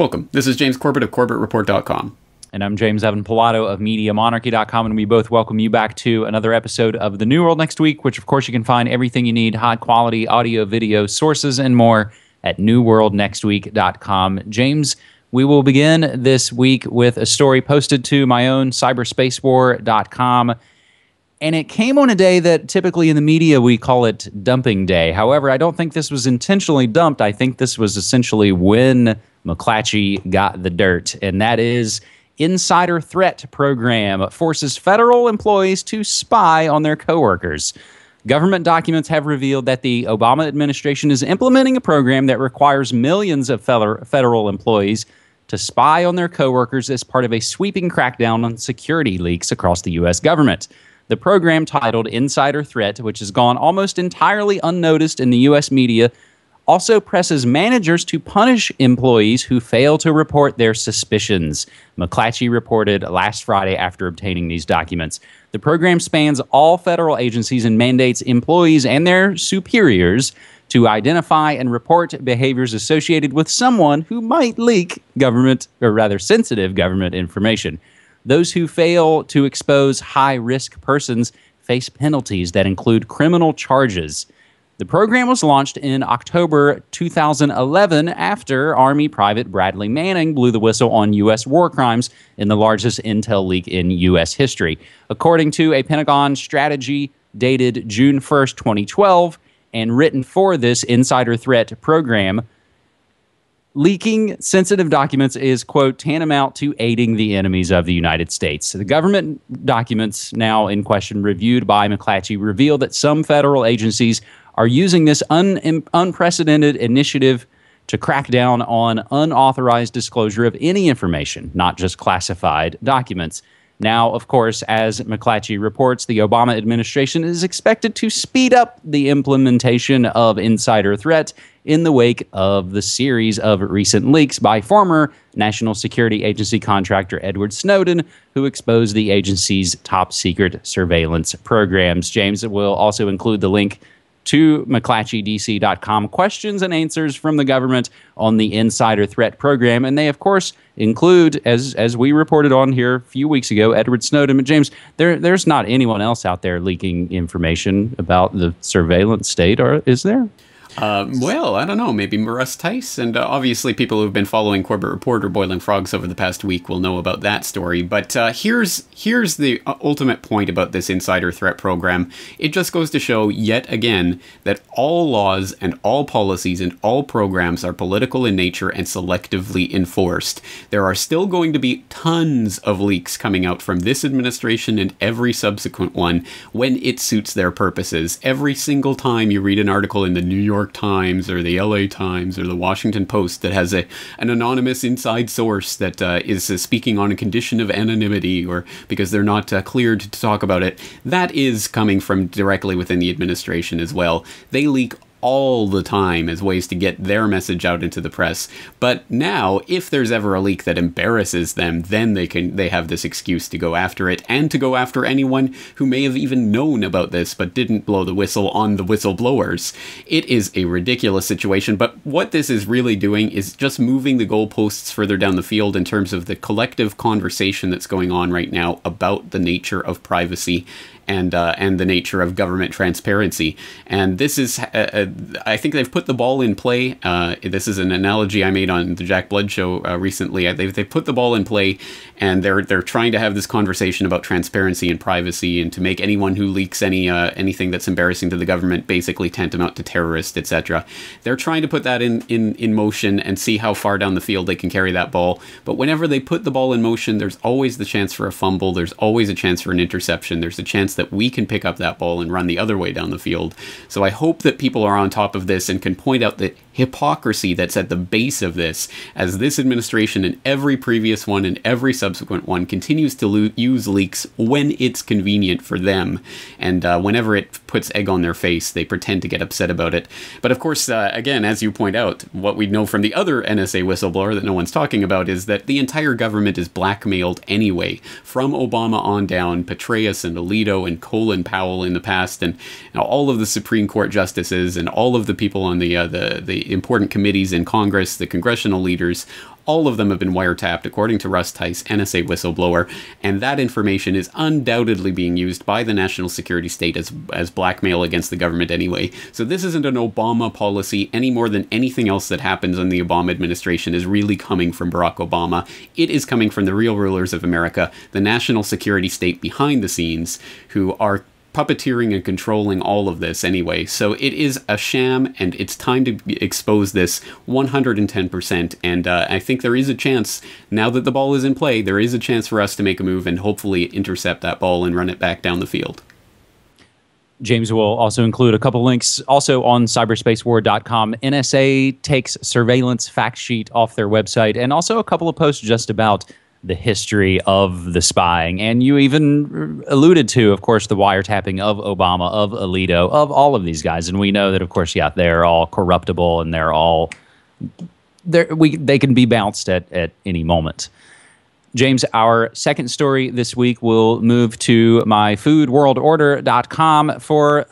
Welcome. This is James Corbett of CorbettReport.com. And I'm James Evan Pilato of MediaMonarchy.com, and we both welcome you back to another episode of The New World Next Week, which, of course, you can find everything you need, high-quality audio, video, sources, and more at NewWorldNextWeek.com. James, we will begin this week with a story posted to my own cyberspacewar.com, and it came on a day that typically in the media we call it dumping day. However, I don't think this was intentionally dumped. I think this was essentially when McClatchy got the dirt, and that is Insider Threat Program forces federal employees to spy on their coworkers. Government documents have revealed that the Obama administration is implementing a program that requires millions of federal employees to spy on their coworkers as part of a sweeping crackdown on security leaks across the U.S. government. The program, titled Insider Threat, which has gone almost entirely unnoticed in the U.S. media, also presses managers to punish employees who fail to report their suspicions. McClatchy reported last Friday after obtaining these documents. The program spans all federal agencies and mandates employees and their superiors to identify and report behaviors associated with someone who might leak government, or rather sensitive government information. Those who fail to expose high-risk persons face penalties that include criminal charges. The program was launched in October 2011 after Army Private Bradley Manning blew the whistle on U.S. war crimes in the largest intel leak in U.S. history. According to a Pentagon strategy dated June 1st, 2012, and written for this Insider Threat Program, leaking sensitive documents is, quote, tantamount to aiding the enemies of the United States. The government documents now in question, reviewed by McClatchy, reveal that some federal agencies are using this unprecedented initiative to crack down on unauthorized disclosure of any information, not just classified documents. Now, of course, as McClatchy reports, the Obama administration is expected to speed up the implementation of Insider Threat in the wake of the series of recent leaks by former National Security Agency contractor Edward Snowden, who exposed the agency's top-secret surveillance programs. James will also include the link to McClatchydc.com, questions and answers from the government on the Insider Threat Program. And they, of course, include, as we reported on here a few weeks ago, Edward Snowden. But James, there's not anyone else out there leaking information about the surveillance state, or is there? Well, I don't know, maybe Russ Tice, and obviously people who've been following Corbett Report or Boiling Frogs over the past week will know about that story. But here's the ultimate point about this Insider Threat Program. It just goes to show, yet again, that all laws and all policies and all programs are political in nature and selectively enforced. There are still going to be tons of leaks coming out from this administration and every subsequent one when it suits their purposes. Every single time you read an article in the New York Times or the LA Times or the Washington Post that has an anonymous inside source that is speaking on a condition of anonymity, or because they're not cleared to talk about it, that is coming from directly within the administration as well. They leak all the time as ways to get their message out into the press. But now, if there's ever a leak that embarrasses them, then they have this excuse to go after it, and to go after anyone who may have even known about this but didn't blow the whistle on the whistleblowers. It is a ridiculous situation, but what this is really doing is just moving the goalposts further down the field in terms of the collective conversation that's going on right now about the nature of privacy and the nature of government transparency. And this is, I think they've put the ball in play. This is an analogy I made on the Jack Blood show recently. They've put the ball in play, and they're trying to have this conversation about transparency and privacy, and to make anyone who leaks anything that's embarrassing to the government basically tantamount to terrorist, etc. They're trying to put that in motion and see how far down the field they can carry that ball. But whenever they put the ball in motion, there's always the chance for a fumble. There's always a chance for an interception. There's a chance that we can pick up that ball and run the other way down the field. So I hope that people are on top of this and can point out the hypocrisy that's at the base of this, as this administration and every previous one and every subsequent one continues to use leaks when it's convenient for them. And whenever it puts egg on their face, they pretend to get upset about it. But of course, again, as you point out, what we know from the other NSA whistleblower that no one's talking about is that the entire government is blackmailed anyway. From Obama on down, Petraeus and Alito and Colin Powell in the past, and all of the Supreme Court justices and all of the people on the important committees in Congress, the congressional leaders, All of them have been wiretapped, according to Russ Tice, NSA whistleblower, and that information is undoubtedly being used by the national security state as blackmail against the government anyway. So this isn't an Obama policy any more than anything else that happens in the Obama administration is really coming from Barack Obama. It is coming from the real rulers of America, the national security state behind the scenes, who are puppeteering and controlling all of this anyway. So it is a sham, and it's time to expose this 110%. And I think there is a chance, now that the ball is in play, there is a chance for us to make a move and hopefully intercept that ball and run it back down the field. James will also include a couple links also on cyberspacewar.com. NSA takes surveillance fact sheet off their website, and also a couple of posts just about the history of the spying. And you even alluded to, of course, the wiretapping of Obama, of Alito, of all of these guys. And we know that, of course, yeah, they're all corruptible, and they can be bounced at any moment. James, our second story this week will move to myfoodworldorder.com for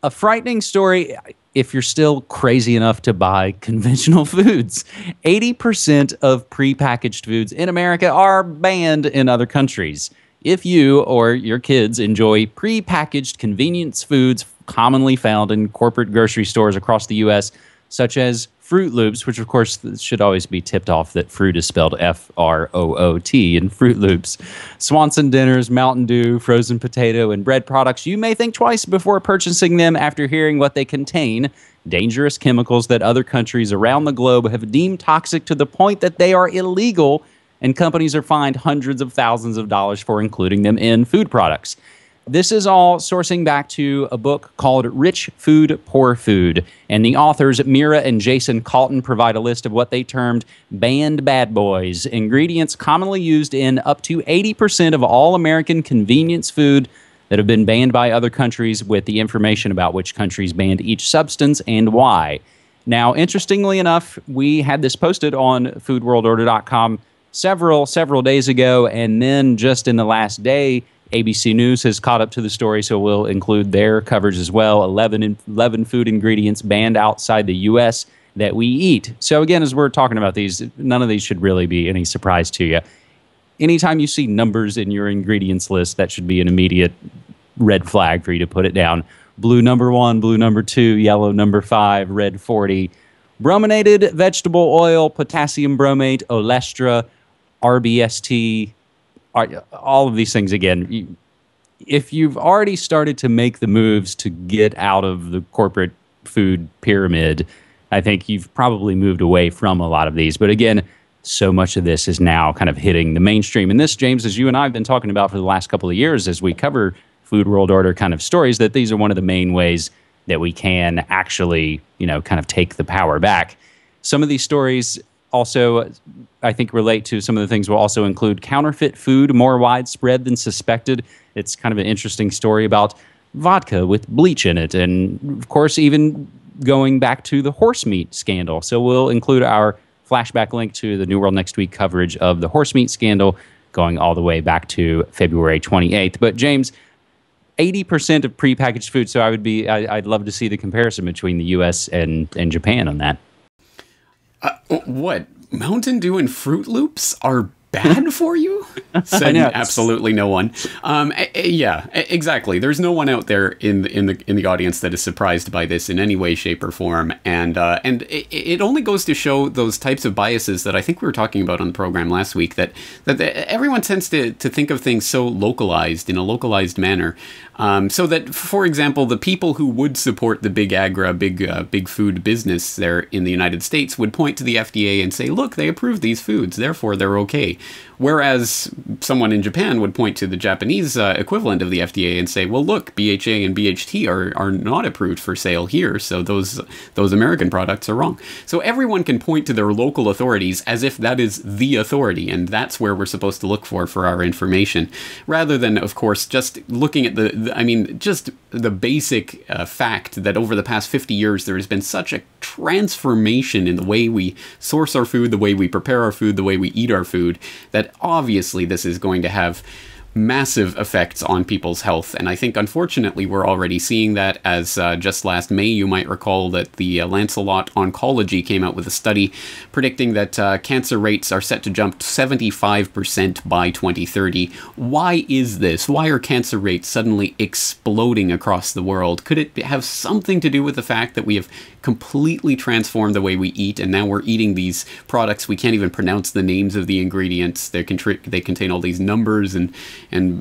a frightening story. If you're still crazy enough to buy conventional foods, 80% of prepackaged foods in America are banned in other countries. If you or your kids enjoy prepackaged convenience foods commonly found in corporate grocery stores across the U.S., such as Fruit Loops, which of course should always be tipped off that fruit is spelled F-R-O-O-T in Fruit Loops, Swanson dinners, Mountain Dew, frozen potato, and bread products, you may think twice before purchasing them after hearing what they contain: dangerous chemicals that other countries around the globe have deemed toxic to the point that they are illegal, and companies are fined hundreds of thousands of dollars for including them in food products. This is all sourcing back to a book called Rich Food, Poor Food. And the authors, Mira and Jason Calton, provide a list of what they termed banned bad boys, ingredients commonly used in up to 80% of all American convenience food that have been banned by other countries, with the information about which countries banned each substance and why. Now, interestingly enough, we had this posted on foodworldorder.com several days ago, and then just in the last day, ABC News has caught up to the story, so we'll include their coverage as well. 11 food ingredients banned outside the U.S. that we eat. So again, as we're talking about these, none of these should really be any surprise to you. Anytime you see numbers in your ingredients list, that should be an immediate red flag for you to put it down. Blue number 1, blue number 2, yellow number 5, red 40. Brominated vegetable oil, potassium bromate, olestra, RBST, all of these things. Again, if you've already started to make the moves to get out of the corporate food pyramid, I think you've probably moved away from a lot of these. But again, so much of this is now kind of hitting the mainstream. And this, James, as you and I have been talking about for the last couple of years as we cover Food World Order kind of stories, that these are one of the main ways that we can actually, kind of take the power back. Some of these stories also, I think, relate to some of the things we'll also include. Counterfeit food, more widespread than suspected. It's kind of an interesting story about vodka with bleach in it. And, of course, even going back to the Horsemeat scandal. So we'll include our flashback link to the New World Next Week coverage of the Horsemeat scandal going all the way back to February 28th. But, James, 80% of prepackaged food. So I'd love to see the comparison between the U.S. and Japan on that. What? Mountain Dew and Fruit Loops are bad for you? Said absolutely no one. Yeah, exactly. There's no one out there in the audience that is surprised by this in any way, shape, or form. And it only goes to show those types of biases that I think we were talking about on the program last week. That everyone tends to think of things so localized, in a localized manner. So that, for example, the people who would support the big big food business there in the United States would point to the FDA and say, look, they approve these foods, therefore they're okay. Whereas someone in Japan would point to the Japanese equivalent of the FDA and say, well, look, BHA and BHT are not approved for sale here, so those American products are wrong. So everyone can point to their local authorities as if that is the authority, and that's where we're supposed to look for our information, rather than, of course, just looking at just the basic fact that over the past 50 years there has been such a transformation in the way we source our food, the way we prepare our food, the way we eat our food, that obviously this is going to have massive effects on people's health. And I think, unfortunately, we're already seeing that, as just last May, you might recall that the Lancelot Oncology came out with a study predicting that cancer rates are set to jump 75% by 2030. Why is this? Why are cancer rates suddenly exploding across the world? Could it have something to do with the fact that we have completely transformed the way we eat, and now we're eating these products we can't even pronounce the names of the ingredients? They contain all these numbers and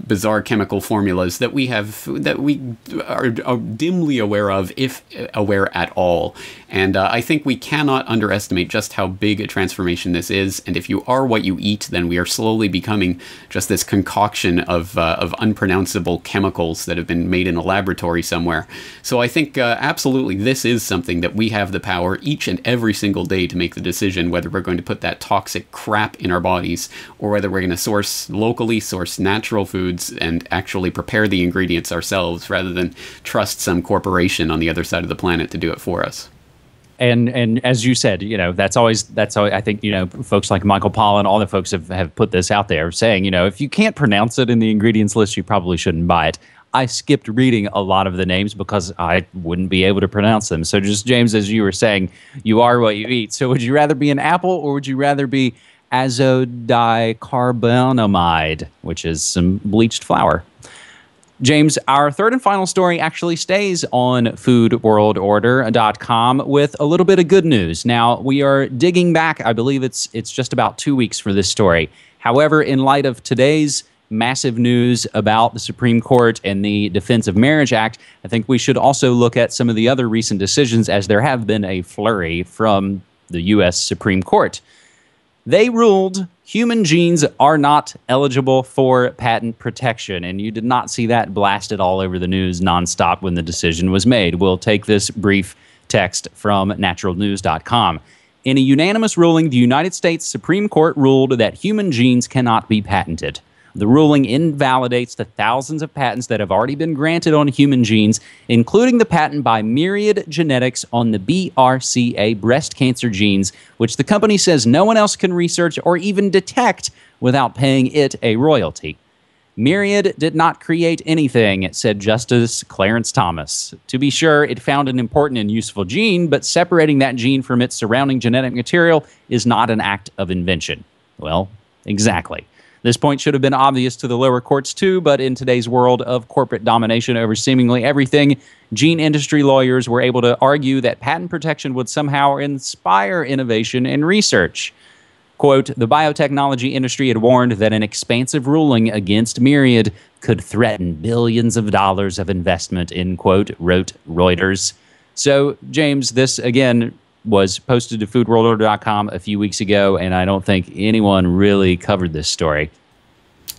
bizarre chemical formulas that we are dimly aware of, if aware at all. And I think we cannot underestimate just how big a transformation this is. And if you are what you eat, then we are slowly becoming just this concoction of unpronounceable chemicals that have been made in a laboratory somewhere. So I think absolutely this is something that we have the power each and every single day to make the decision whether we're going to put that toxic crap in our bodies, or whether we're going to source natural foods and actually prepare the ingredients ourselves, rather than trust some corporation on the other side of the planet to do it for us. And as you said, that's always I think, folks like Michael Pollan, all the folks have put this out there saying, if you can't pronounce it in the ingredients list, you probably shouldn't buy it. I skipped reading a lot of the names because I wouldn't be able to pronounce them. So just, James, as you were saying, you are what you eat. So would you rather be an apple, or would you rather be azodicarbonamide, which is some bleached flour? James, our third and final story actually stays on foodworldorder.com with a little bit of good news. Now, we are digging back. I believe it's just about 2 weeks for this story. However, in light of today's massive news about the Supreme Court and the Defense of Marriage Act, I think we should also look at some of the other recent decisions, as there have been a flurry from the U.S. Supreme Court. They ruled human genes are not eligible for patent protection, and you did not see that blasted all over the news nonstop when the decision was made. We'll take this brief text from naturalnews.com. In a unanimous ruling, the United States Supreme Court ruled that human genes cannot be patented. The ruling invalidates the thousands of patents that have already been granted on human genes, including the patent by Myriad Genetics on the BRCA breast cancer genes, which the company says no one else can research or even detect without paying it a royalty. Myriad did not create anything, said Justice Clarence Thomas. To be sure, it found an important and useful gene, but separating that gene from its surrounding genetic material is not an act of invention. Well, exactly. This point should have been obvious to the lower courts too, but in today's world of corporate domination over seemingly everything, gene industry lawyers were able to argue that patent protection would somehow inspire innovation and research. Quote, the biotechnology industry had warned that an expansive ruling against Myriad could threaten billions of dollars of investment, end quote, wrote Reuters. So, James, this, again, was posted to foodworldorder.com a few weeks ago, and I don't think anyone really covered this story.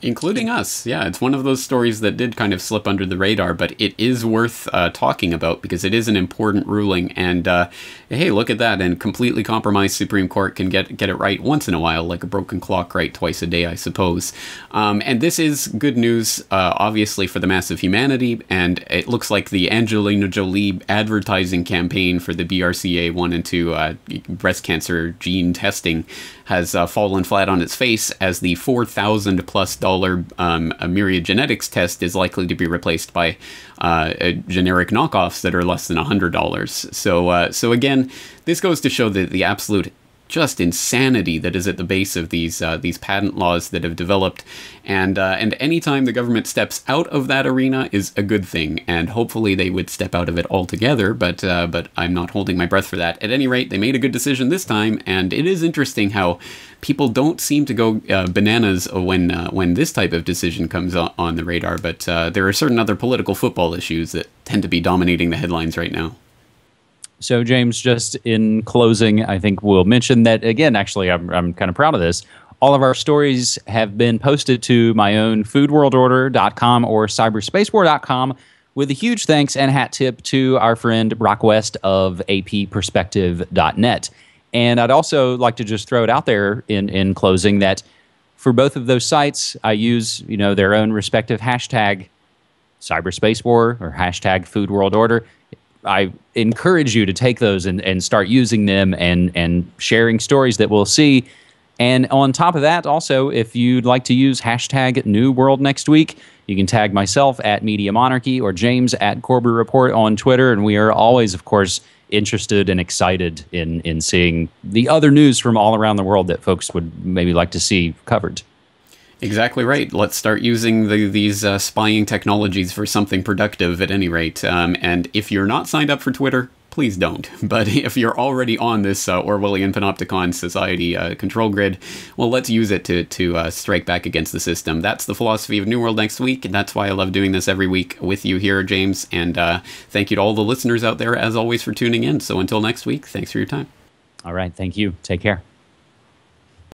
Including us. Yeah, it's one of those stories that did kind of slip under the radar, but it is worth talking about because it is an important ruling. And hey, look at that. And completely compromised Supreme Court can get it right once in a while, like a broken clock right twice a day, I suppose. And this is good news, obviously, for the mass of humanity. And it looks like the Angelina Jolie advertising campaign for the BRCA1 and 2 breast cancer gene testing has fallen flat on its face, as the $4,000+ Myriad Genetics test is likely to be replaced by generic knockoffs that are less than $100. So again, this goes to show the absolute just insanity that is at the base of these patent laws that have developed, and anytime the government steps out of that arena is a good thing, and hopefully they would step out of it altogether, but I'm not holding my breath for that. At any rate, they made a good decision this time, and it is interesting how people don't seem to go bananas when this type of decision comes on the radar, but there are certain other political football issues that tend to be dominating the headlines right now. So, James, just in closing, I think we'll mention that, again, actually, I'm kind of proud of this. All of our stories have been posted to my own foodworldorder.com or cyberspacewar.com, with a huge thanks and hat tip to our friend Brock West of apperspective.net. And I'd also like to just throw it out there in closing that for both of those sites, I use their own respective hashtag cyberspacewar or hashtag foodworldorder. I encourage you to take those and start using them and sharing stories that we'll see. And on top of that, also, if you'd like to use hashtag New World Next Week, you can tag myself at Media Monarchy or James at Corby Report on Twitter. And we are always, of course, interested and excited in seeing the other news from all around the world that folks would maybe like to see covered. Exactly right. Let's start using these spying technologies for something productive at any rate. And if you're not signed up for Twitter, please don't. But if you're already on this Orwellian Panopticon Society control grid, well, let's use it to strike back against the system. That's the philosophy of New World Next Week, and that's why I love doing this every week with you here, James. And thank you to all the listeners out there, as always, for tuning in. So until next week, thanks for your time. All right. Thank you. Take care.